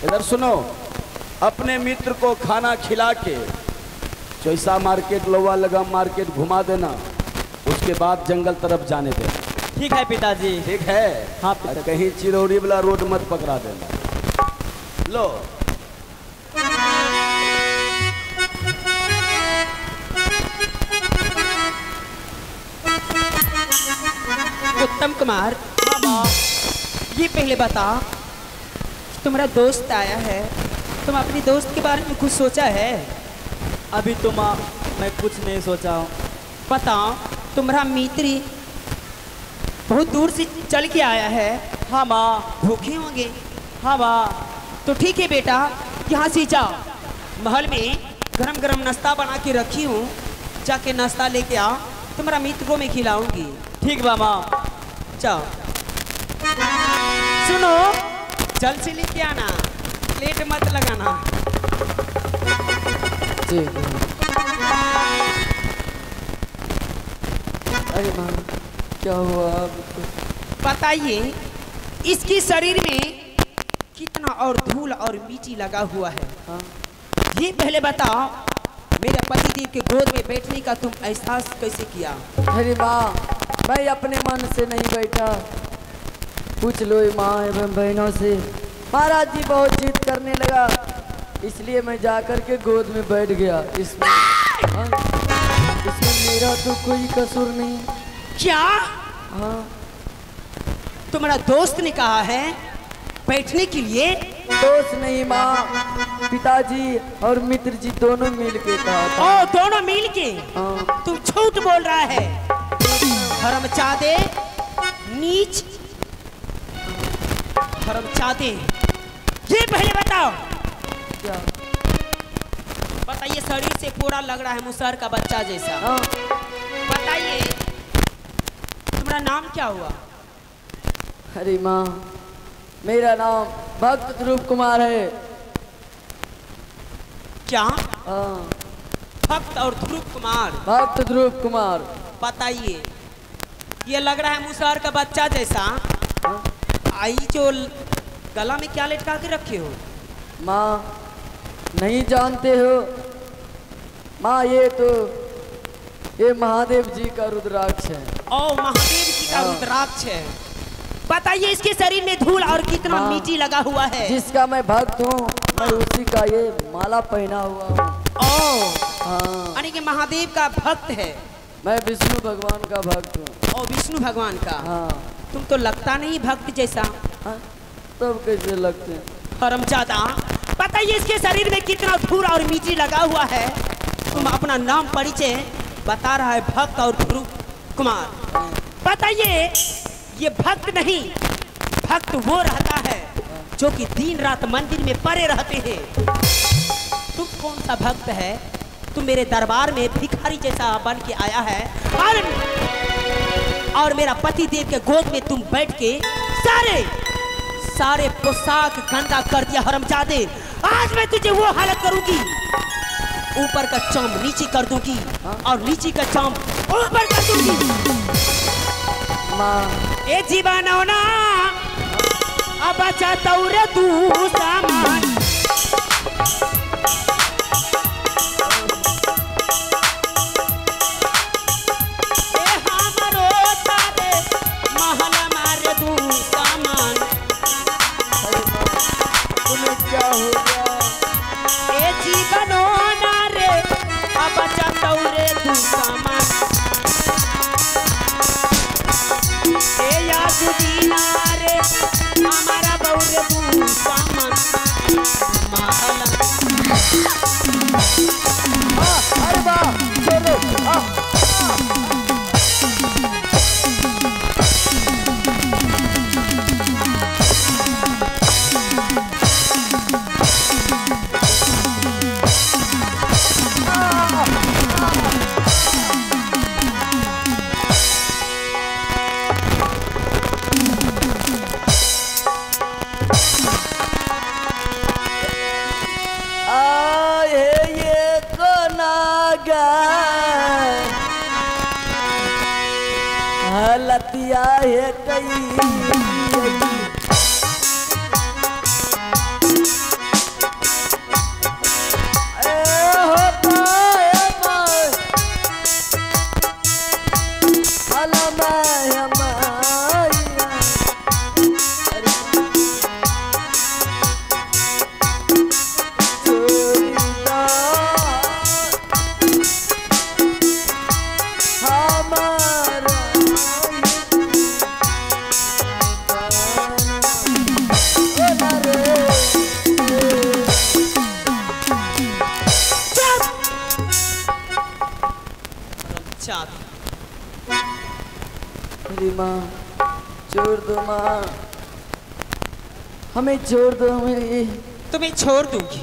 इधर सुनो, अपने मित्र को खाना खिला के चौसा मार्केट, लोवा लगाम मार्केट घुमा देना, उसके बाद जंगल तरफ जाने देना। ठीक है पिताजी। ठीक है। हाँ और कहीं चिरौरी वाला रोड मत पकड़ा देना। लो उत्तम कुमार, ये पहले बता, तुम्हारा दोस्त आया है, तुम अपने दोस्त के बारे में कुछ सोचा है? अभी तो माँ मैं कुछ नहीं सोचा हूँ। बताओ, तुम्हारा मित्र बहुत दूर से चल के आया है। हाँ माँ। भूखे होंगे। हाँ माँ। तो ठीक है बेटा, यहाँ से जाओ, महल में गरम गरम नाश्ता बना के रखी हूँ, जाके नाश्ता लेके आओ, तुम्हारा मित्र को मैं खिलाऊंगी। ठीक बा माँ। जाओ। सुनो, जल्द से लेके आना, लेट मत लगाना। अरे माँ, क्या हुआ? बताइए, इसके शरीर में कितना और धूल और मिट्टी लगा हुआ है। हाँ? ये पहले बताओ, मेरे पतिदेव के गोद में बैठने का तुम एहसास कैसे किया? अरे माँ, मैं अपने मन से नहीं बैठा, पूछ लो माँ एवं बहनों से। महाराज जी बहुत जिद करने लगा, इसलिए मैं जाकर के गोद में बैठ गया। इसमें मेरा तो कोई कसूर नहीं। क्या? हाँ। तुम्हारा दोस्त ने कहा है बैठने के लिए? दोस्त नहीं माँ, पिताजी और मित्र जी दोनों मिल के कहा था। ओ, दोनों मिल के? हाँ। तुम झूठ बोल रहा है, हरामजादे, नीच हरामजादे। ये पहले बताओ। क्या? बताइए, शरीर से पूरा लग रहा है मुसहर का बच्चा जैसा। हाँ। बताइए, तुम्हारा नाम क्या हुआ? अरे माँ, मेरा नाम भक्त ध्रुव कुमार है। क्या? हाँ। भक्त और ध्रुव कुमार? भक्त ध्रुव कुमार। बताइए, ये लग रहा है मुसहर का बच्चा जैसा। हाँ? आई जो गला में क्या लटका के रखे हो? माँ, नहीं जानते हो माँ, ये महादेव जी का रुद्राक्ष है। ओ, महादेव जी का रुद्राक्ष है। बताइए, इसके शरीर में धूल और कितना मिट्टी लगा हुआ है? जिसका मैं भक्त हूँ, मैं उसी का ये माला पहना हुआ हूँ। ओ, हाँ। यानी कि महादेव का भक्त है। मैं विष्णु भगवान का भक्त हूँ। ओ, विष्णु भगवान का। हाँ। तुम तो लगता नहीं भक्त जैसा। हाँ? तब कैसे लगते हैं? हरामजादा, बताइए, इसके शरीर में कितना धूल और मिट्टी लगा हुआ है? तुम अपना नाम परिचय बता रहा है, भक्त और ध्रुव कुमार। बताइए, ये भक्त नहीं, भक्त वो रहता है जो कि दिन रात मंदिर में पड़े रहते हैं। तुम कौन सा भक्त है? तुम मेरे दरबार में भिखारी जैसा बन के आया है, और मेरा पति देव के गोद में तुम बैठ के सारे पोशाक गंदा कर दिया। हरामजादे, आज मैं तुझे वो हालत करूंगी, ऊपर का चाम नीचे कर दूंगी और नीचे का चाम ऊपर कर दूंगी। माँ, ए जीवाना ना, अब चाहता रे तू सामान। क्या हो गया? ए जीवनो ना रे, अब चाहता रे तू सामान। ए याद दीना रे, हमारा बउरे तू सामान। अरे वाह, चलो। हलतिया है कई माँ, छोड़ दो माँ, हमें छोड़ दो, हमें। तुम्हें छोड़ दूंगी,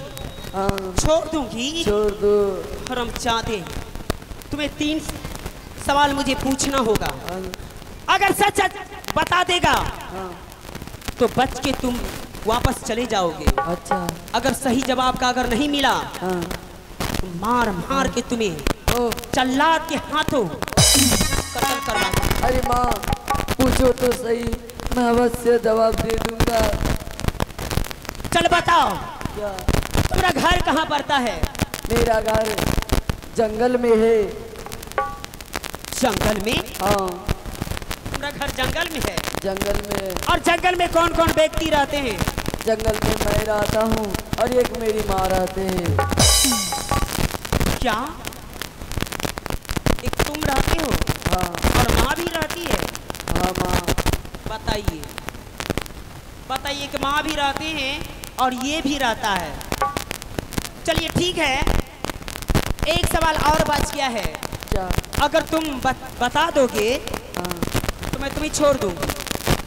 हाँ छोड़ दूंगी। छोड़ दो। हरामजादे, तुम्हें 3 सवाल मुझे पूछना होगा। हाँ, अगर सच बता देगा हाँ, तो बच के तुम वापस चले जाओगे। अच्छा। अगर सही जवाब का अगर नहीं मिला हाँ, तो मार मार के तुम्हें ओ, जल्लाद के हाथों कत्ल करवा दूंगा। अरे माँ, पूछो तो सही, मैं अवश्य जवाब दे दूंगा। चल बताओ, क्या? तुम्हारा घर कहाँ पड़ता है? मेरा घर जंगल में है। जंगल में? हाँ, तुम्हारा घर जंगल में है? जंगल में। और जंगल में कौन कौन व्यक्ति रहते हैं? जंगल में मैं रहता हूँ और एक मेरी माँ रहते हैं। क्या एक तुम रहते हो हाँ, और माँ भी रहती है? हाँ माँ। बताइए, बताइए कि माँ भी रहते हैं और ये भी रहता है। चलिए ठीक है, एक सवाल और बच गया है। क्या? अगर तुम बता दोगे हाँ, तो मैं तुम्हें छोड़ दूंगी।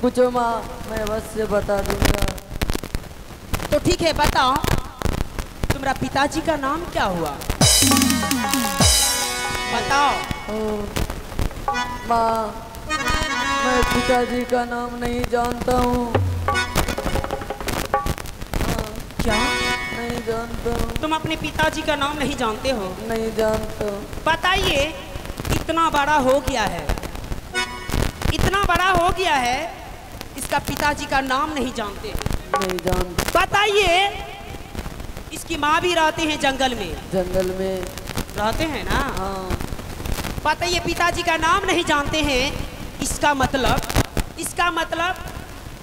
पूछो माँ, मैं अवश्य बता दूंगा। तो ठीक है, बताओ तुम्हारा पिताजी का नाम क्या हुआ? बताओ। ओ, माँ, मैं पिताजी का नाम नहीं जानता हूँ। क्या नहीं जानता हूँ, तुम अपने पिताजी का नाम नहीं जानते हो? नहीं जानता हूँ। बताइए, इतना बड़ा हो गया है, इतना बड़ा हो गया है, इसका पिताजी का नाम नहीं जानते। नहीं जानता। बताइए, इसकी माँ भी रहते हैं जंगल में? जंगल में रहते हैं ना? हाँ। बताइए, पिताजी का नाम नहीं जानते हैं, इसका मतलब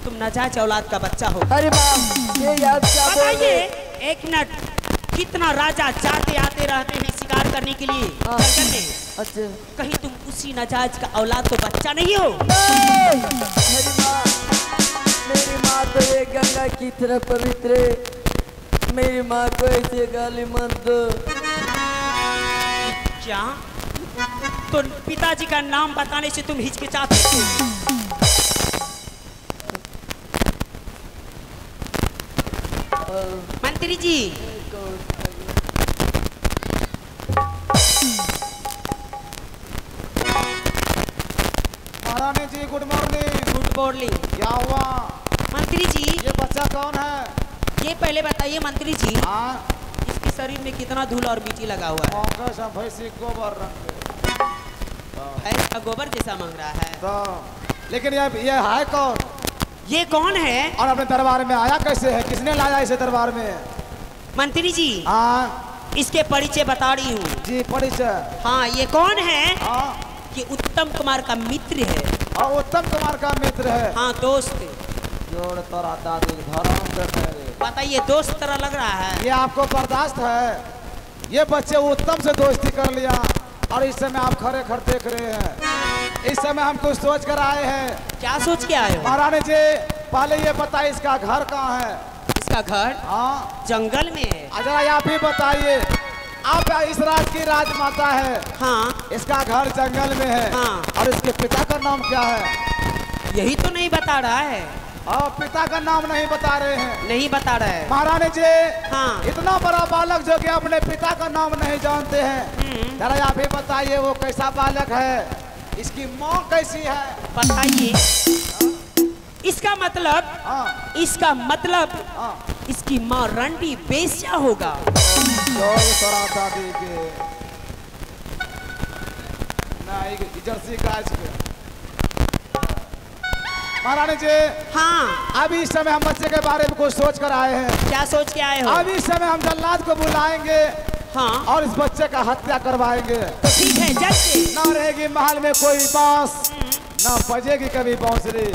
तुम नाजायज औलाद का बच्चा हो। अरे माँ, ये याद क्या बोल बताइए, रहे? एक मिनट, कितना राजा जाते आते रहते हैं शिकार करने के लिए हाँ। जंगल में, अच्छा। कहीं तुम उसी नाजायज का औलाद तो बच्चा नहीं हो? मेरी माँ तो ये गंगा की तरह पवित्र है। मेरी माँ को ऐसे गाली मत दो। क्या? तो पिताजी का नाम बताने से तुम हिचकिचाते हो? मंत्री जी, महारानी जी, गुड मॉर्निंग। Good morning. क्या हुआ? मंत्री जी, ये बच्चा कौन है? ये पहले बताइए मंत्री जी, हाँ, इसके शरीर में कितना धूल और मिट्टी लगा हुआ है? कैसा भैंसी गोबर रंग भैंस का गोबर जैसा मांग रहा है। तो लेकिन ये है कौन? ये कौन है? और अपने दरबार में आया कैसे है? किसने लाया इसे दरबार में? मंत्री जी, हाँ इसके परिचय बता रही हूँ। जी, परिचय। हाँ, ये कौन है? हाँ, ये उत्तम कुमार का मित्र है। और उत्तम कुमार का मित्र है। हाँ, दोस्त। जोड़ तोरा दादी धर्म करने रे। बताइए, दोस्त तरह लग रहा है। ये आपको बर्दाश्त है? ये बच्चे उत्तम से दोस्ती कर लिया और इस समय आप खड़े खड़े देख रहे हैं। इस समय हम कुछ सोच कर आए हैं। क्या सोच के आए हो? महारानी जी, पहले ये बताइए इसका घर कहाँ है? इसका घर हाँ, जंगल में है। जरा आप ही बताइए। आप इस राज की राजमाता है। हाँ। इसका घर जंगल में है। हाँ। और इसके पिता का नाम क्या है? यही तो नहीं बता रहा है। और पिता का नाम नहीं बता रहे हैं। नहीं बता रहा है। महारानी जी, हाँ। इतना बड़ा बालक जो कि अपने पिता का नाम नहीं जानते हैं, जरा आप ही बताइए वो कैसा बालक है? इसकी माँ कैसी है? बताइए। इसका मतलब, हाँ, इसका मतलब हाँ। इसकी माँ रंडी बेस्या होगा। जोड़ तोरा दादी के नहीं, जर्सी गाय के। महारानी जी, हाँ। अभी इस समय हम बच्चे के बारे में कुछ सोच कर आए हैं। क्या सोच के आए हो? अभी इस समय हम जल्लाद को बुलाएंगे हाँ। और इस बच्चे का हत्या करवाएंगे। तो ठीक है, जल्दी। ना रहेगी महल में कोई बांस, ना बजेगी कभी बांसुरी।